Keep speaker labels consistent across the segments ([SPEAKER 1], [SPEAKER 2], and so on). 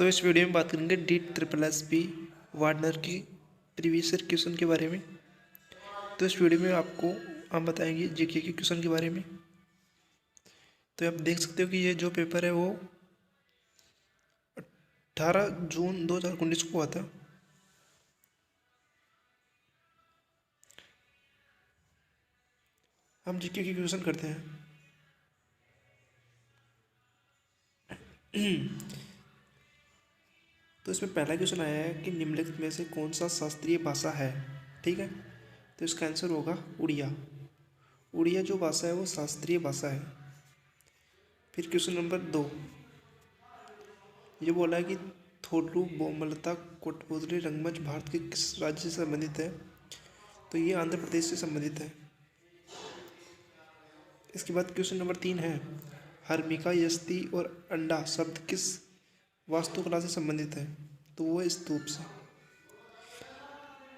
[SPEAKER 1] तो इस वीडियो में बात करेंगे DSSS वार्नर की प्रीवियस ईयर क्वेश्चन के बारे में। तो इस वीडियो में आपको हम बताएंगे जीके के क्वेश्चन के बारे में। तो आप देख सकते हो कि ये जो पेपर है वो 18 जून 2019 को हुआ था। हम जीके के क्वेश्चन करते हैं। तो इसमें पहला क्वेश्चन आया है कि निम्नलिखित में से कौन सा शास्त्रीय भाषा है। ठीक है, तो इसका आंसर होगा उड़िया। उड़िया जो भाषा है वो शास्त्रीय भाषा है। फिर क्वेश्चन नंबर 2 ये बोला है कि थोडू बोमलता कोटपुतली रंगमंच भारत के किस राज्य से संबंधित है। तो ये आंध्र प्रदेश से संबंधित है। इसके बाद क्वेश्चन नंबर 3 है हर्मिका यस्ती और अंडा शब्द किस वास्तुकला से संबंधित है। तो वो स्तूप से,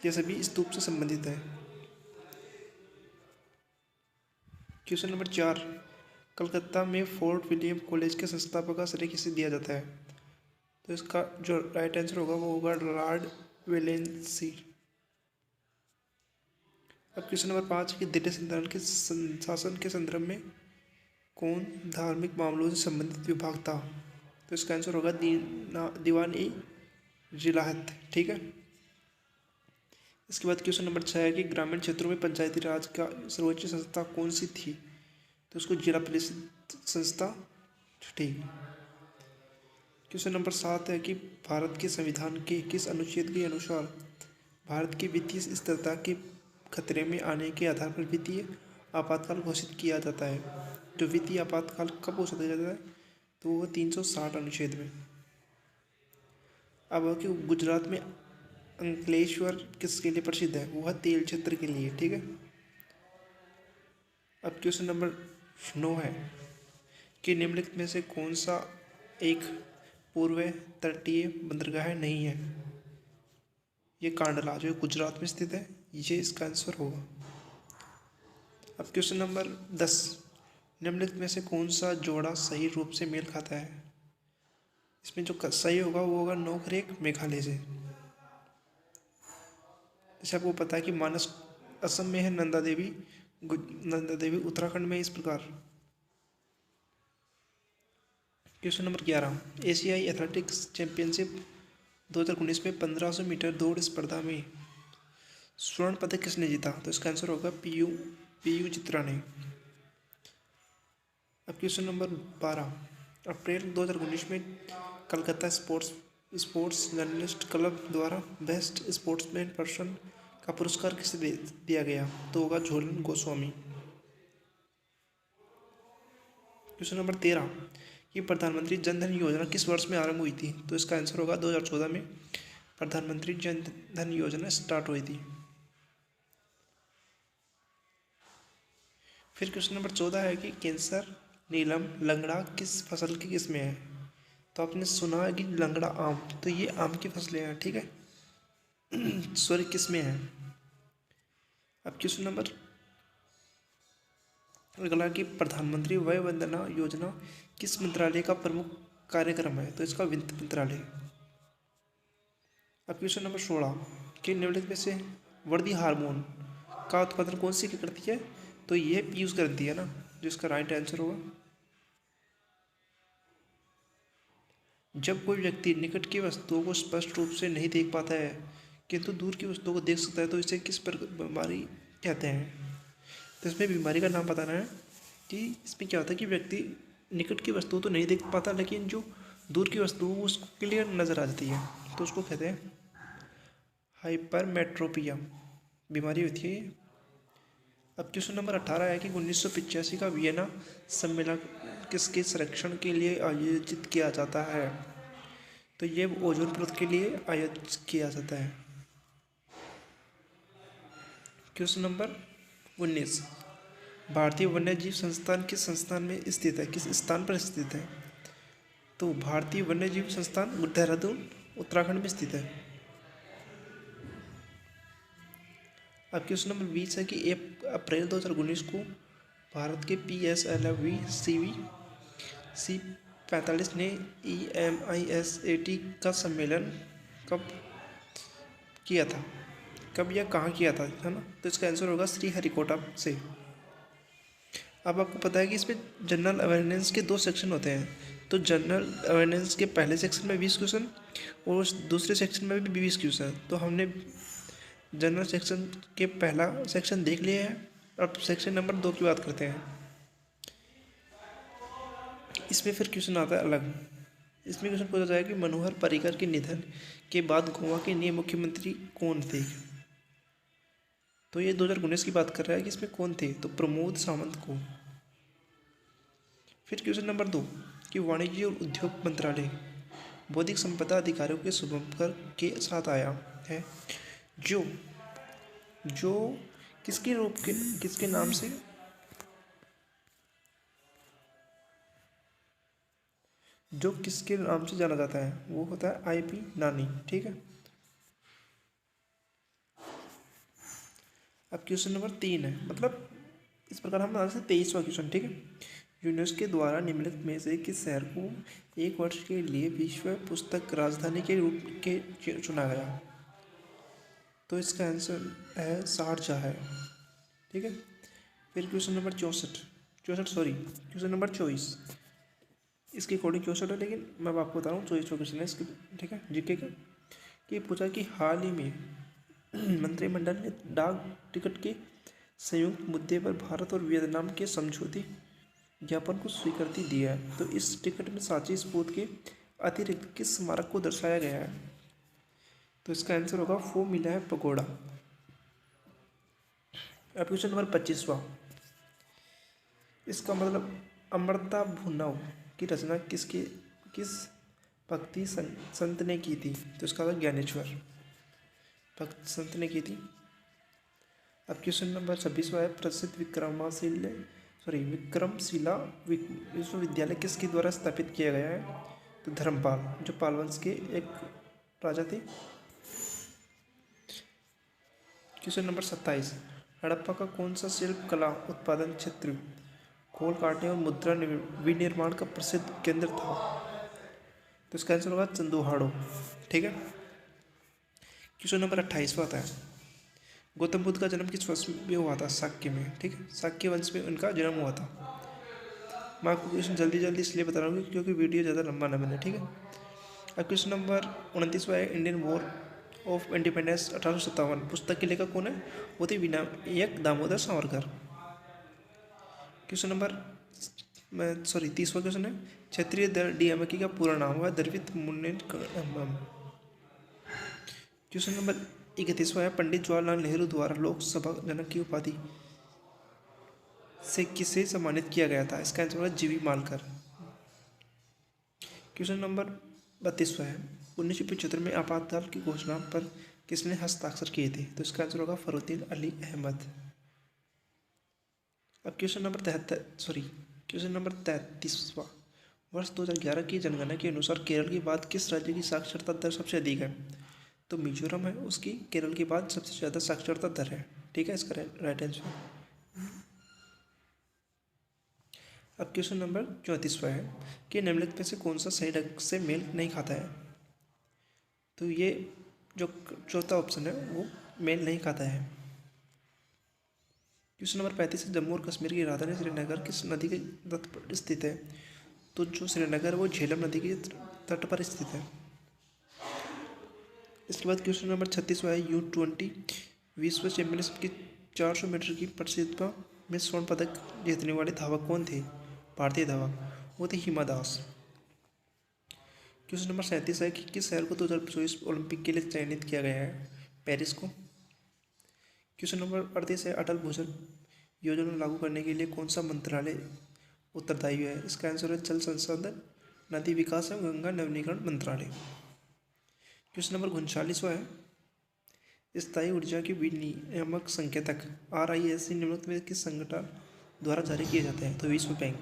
[SPEAKER 1] ये सभी स्तूप से संबंधित है। क्वेश्चन नंबर 4 कलकत्ता में फोर्ट विलियम कॉलेज के संस्थापक का श्रेय किसे दिया जाता है। तो इसका जो राइट आंसर होगा वो होगा लॉर्ड वेलेंसी। अब क्वेश्चन नंबर 5 कि दिल्ली सल्तनत के शासन के संदर्भ में कौन धार्मिक मामलों से संबंधित विभाग था। तो इसका आंसर होगा दीवान ई जिलाहत। ठीक है। इसके बाद क्वेश्चन नंबर 6 है कि ग्रामीण क्षेत्रों में पंचायती राज का सर्वोच्च संस्था कौन सी थी। तो उसको जिला परिषद संस्था। ठीक। क्वेश्चन नंबर 7 है कि भारत के संविधान के किस अनुच्छेद के अनुसार भारत की वित्तीय स्थिरता के खतरे में आने के आधार पर वित्तीय आपातकाल घोषित किया जाता है। जो वित्तीय आपातकाल कब घोषित किया जाता है तो वो 360 अनुच्छेद में। अब कि गुजरात में अंकलेश्वर किसके लिए प्रसिद्ध है, वो है तेल क्षेत्र के लिए। ठीक है। अब क्वेश्चन नंबर 9 है कि निम्नलिखित में से कौन सा एक पूर्व तटीय बंदरगाह नहीं है। ये कांडला जो गुजरात में स्थित है, ये इसका आंसर होगा। अब क्वेश्चन नंबर 10 निम्नलिखित में से कौन सा जोड़ा सही रूप से मेल खाता है। इसमें जो सही होगा वो होगा नोकरेक मेघालय से। जैसे आपको पता है कि मानस असम में है, नंदा देवी उत्तराखंड में। इस प्रकार क्वेश्चन नंबर 11 एशियाई एथलेटिक्स चैंपियनशिप 2019 में 1500 मीटर दौड़ स्पर्धा में स्वर्ण पदक किसने जीता। तो इसका आंसर होगा पीयू चित्रा ने। अब क्वेश्चन नंबर 12 अप्रैल 2019 में कलकत्ता स्पोर्ट्स जर्नलिस्ट क्लब द्वारा बेस्ट स्पोर्ट्समैन पर्सन का पुरस्कार किसे दिया गया। तो होगा झूलन गोस्वामी। क्वेश्चन नंबर 13 कि प्रधानमंत्री जन धन योजना किस वर्ष में आरंभ हुई थी। तो इसका आंसर होगा 2014 में प्रधानमंत्री जन धन योजना स्टार्ट हुई थी। फिर क्वेश्चन नंबर 14 है कि कैंसर नीलम लंगड़ा किस फसल की किस्में है। तो आपने सुना है कि लंगड़ा आम, तो ये आम की फसलें हैं। ठीक है। सॉरी किस्में हैं। अब क्वेश्चन नंबर अगला कि प्रधानमंत्री वय वंदना योजना किस मंत्रालय का प्रमुख कार्यक्रम है। तो इसका वित्त मंत्रालय। अब क्वेश्चन नंबर 16 कि निम्नलिखित में से वर्दी हार्मोन का उत्पादन कौन सी करती है। तो ये पीयूष ग्रंथि है ना, जिसका राइट आंसर होगा। जब कोई व्यक्ति निकट की वस्तुओं को स्पष्ट रूप से नहीं देख पाता है किंतु दूर की वस्तुओं को देख सकता है, तो इसे किस बीमारी कहते हैं। तो इसमें बीमारी का नाम बताना है कि इसमें क्या होता है कि व्यक्ति निकट की वस्तुओं तो नहीं देख पाता, लेकिन जो दूर की वस्तु उसको क्लियर नज़र आ जाती है, तो उसको कहते हैं हाइपरमेट्रोपिया बीमारी होती है। अब क्वेश्चन नंबर 18 है कि 1985 का वियना सम्मेलन किसके संरक्षण के लिए आयोजित किया जाता है। तो ये ओजोन परत के लिए आयोजित किया जाता है। क्वेश्चन नंबर 19 भारतीय वन्यजीव संस्थान किस संस्थान में स्थित है, किस स्थान पर स्थित है। तो भारतीय वन्यजीव संस्थान देहरादून उत्तराखंड में स्थित है। अब क्वेश्चन नंबर 20 है कि 1 अप्रैल 2019 को भारत के PSLV पैंतालीस ने EMISAT का सम्मेलन कब किया था, कब या कहाँ किया था, है ना। तो इसका आंसर होगा श्रीहरिकोटा से। अब आपको पता है कि इसमें जनरल अवेयरनेस के 2 सेक्शन होते हैं। तो जनरल अवेयरनेस के पहले सेक्शन में 20 क्वेश्चन और उस दूसरे सेक्शन में भी 20 क्वेश्चन। तो हमने जनरल सेक्शन के पहला सेक्शन देख लिया है। अब सेक्शन नंबर 2 की बात करते हैं। इसमें फिर क्वेश्चन आता है अलग। इसमें क्वेश्चन पूछा जाएगा कि मनोहर पर्रिकर के निधन के बाद गोवा के नए मुख्यमंत्री कौन थे। तो ये 2019 की बात कर रहा है कि इसमें कौन थे, तो प्रमोद सावंत को। फिर क्वेश्चन नंबर 2 कि वाणिज्य और उद्योग मंत्रालय बौद्धिक संपदा अधिकारियों के शुभंकर के साथ आया है जो जो किसके नाम से, जो किसके नाम से जाना जाता है, वो होता है IP नानी। ठीक है। अब क्वेश्चन नंबर 3 है, मतलब इस प्रकार हम बना सकते 23वां क्वेश्चन। ठीक है। यूनेस्को द्वारा निम्नलिखित में से किस शहर को 1 वर्ष के लिए विश्व पुस्तक राजधानी के रूप के चुना गया। तो इसका आंसर है शारजाह है। ठीक है। फिर क्वेश्चन नंबर 24 इसके अकॉर्डिंग 64 है, लेकिन मैं आपको बता रहा हूँ 24वां क्वेश्चन है इसके। ठीक है। जीके का कि पूछा कि हाल ही में मंत्रिमंडल ने डाक टिकट के संयुक्त मुद्दे पर भारत और वियतनाम के समझौते ज्ञापन को स्वीकृति दी है। तो इस टिकट में सांची स्फूर्त के अतिरिक्त किस स्मारक को दर्शाया गया है। तो इसका आंसर होगा फो मिला है पगोड़ा। अब क्वेश्चन नंबर 25वां, इसका मतलब अमृता भुनव की रचना किस भक्ति संत ने की थी। तो इसका होगा ज्ञानेश्वर भक्त संत ने की थी। अब क्वेश्चन नंबर 26वां है प्रसिद्ध विक्रमशिला विश्वविद्यालय किसके द्वारा स्थापित किया गया है। तो धर्मपाल, जो पाल वंश के एक राजा थे। क्वेश्चन नंबर 27 हड़प्पा का कौन सा शिल्प कला उत्पादन क्षेत्र खोल काटने और मुद्रा विनिर्माण का प्रसिद्ध केंद्र था। तो इसका आंसर होगा चंदुहाड़ो। ठीक है। क्वेश्चन नंबर 28वां आता है गौतम बुद्ध का जन्म किस वर्ष में हुआ था। शाक्य में। ठीक है। शाक्य वंश में उनका जन्म हुआ था। मैं आपको क्वेश्चन जल्दी इसलिए बता रहा हूँ क्योंकि वीडियो ज़्यादा लंबा ना बने। ठीक है। अब क्वेश्चन नंबर 29वां है इंडियन वॉर ऑफ इंडिपेंडेंस 1857 पुस्तक के लेखक कौन है। वो थे विनायक दामोदर सावरकर। क्वेश्चन नंबर 30वां क्वेश्चन है क्षेत्रीय दल DMK का पूरा नाम हुआ द्रविड़ मुन्नेत्र कळगम। क्वेश्चन नंबर 31वां है पंडित जवाहरलाल नेहरू द्वारा लोकसभा जनक की उपाधि से किसे सम्मानित किया गया था। इसका आंसर होगा GV मालकर। क्वेश्चन नंबर 32वां है 1975 में आपातकाल की घोषणा पर किसने हस्ताक्षर किए थे। तो इसका आंसर होगा फरुद्दीन अली अहमद। अब क्वेश्चन नंबर 33वां वर्ष 2011 की जनगणना के अनुसार केरल के बाद किस राज्य की साक्षरता दर सबसे अधिक है। तो मिजोरम है उसकी केरल के बाद सबसे ज़्यादा साक्षरता दर है। ठीक है। इसका राइट आंसर। अब क्वेश्चन नंबर 34वां है कि निम्नलिखित में से कौन सा सही ढंग से मेल नहीं खाता है। तो ये जो चौथा ऑप्शन है वो मेल नहीं खाता है। क्वेश्चन नंबर 35 है जम्मू और कश्मीर की राजधानी श्रीनगर किस नदी के तट पर स्थित है। तो जो श्रीनगर है वो झेलम नदी के तट पर स्थित है। इसके बाद क्वेश्चन नंबर 36वां है U20 विश्व चैंपियनशिप की 400 मीटर की प्रतियोगिता में स्वर्ण पदक जीतने वाले धावक कौन थे। भारतीय धावक वो थे हिमा दास। क्वेश्चन नंबर 37 है कि किस शहर को 2024 ओलंपिक के लिए चयनित किया गया है। पेरिस को। क्वेश्चन नंबर 38 है अटल भूजल योजना लागू करने के लिए कौन सा मंत्रालय उत्तरदायी है। इसका आंसर है जल संसाधन नदी विकास एवं गंगा नवीनीकरण मंत्रालय। क्वेश्चन नंबर 39वां है स्थायी ऊर्जा के विनियामक संकेतक RISC निम्नलिखित में किस संगठन द्वारा जारी किए जाते हैं। तो विश्व bank.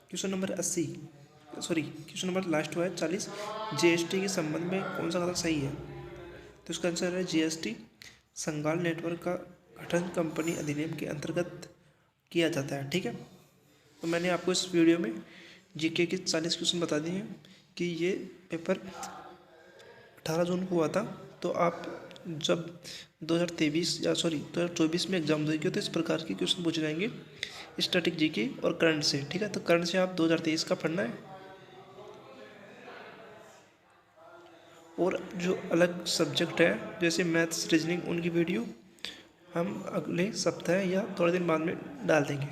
[SPEAKER 1] Question number question number last हुआ है 40 GST के संबंध में कौन सा कथन सही है। तो इसका आंसर है GST संगाल नेटवर्क का गठन कंपनी अधिनियम के अंतर्गत किया जाता है। ठीक है। तो मैंने आपको इस वीडियो में जीके के 40 क्वेश्चन बता दिए हैं कि ये पेपर 18 जून को हुआ था। तो आप जब 2024 में एग्जाम देंगे तो इस प्रकार के क्वेश्चन पूछे जाएंगे स्टैटिक जीके और करंट से। ठीक है, तो करंट से आप 2023 का पढ़ना है। और जो अलग सब्जेक्ट है जैसे मैथ्स रीजनिंग, उनकी वीडियो हम अगले सप्ताह या थोड़े दिन बाद में डाल देंगे।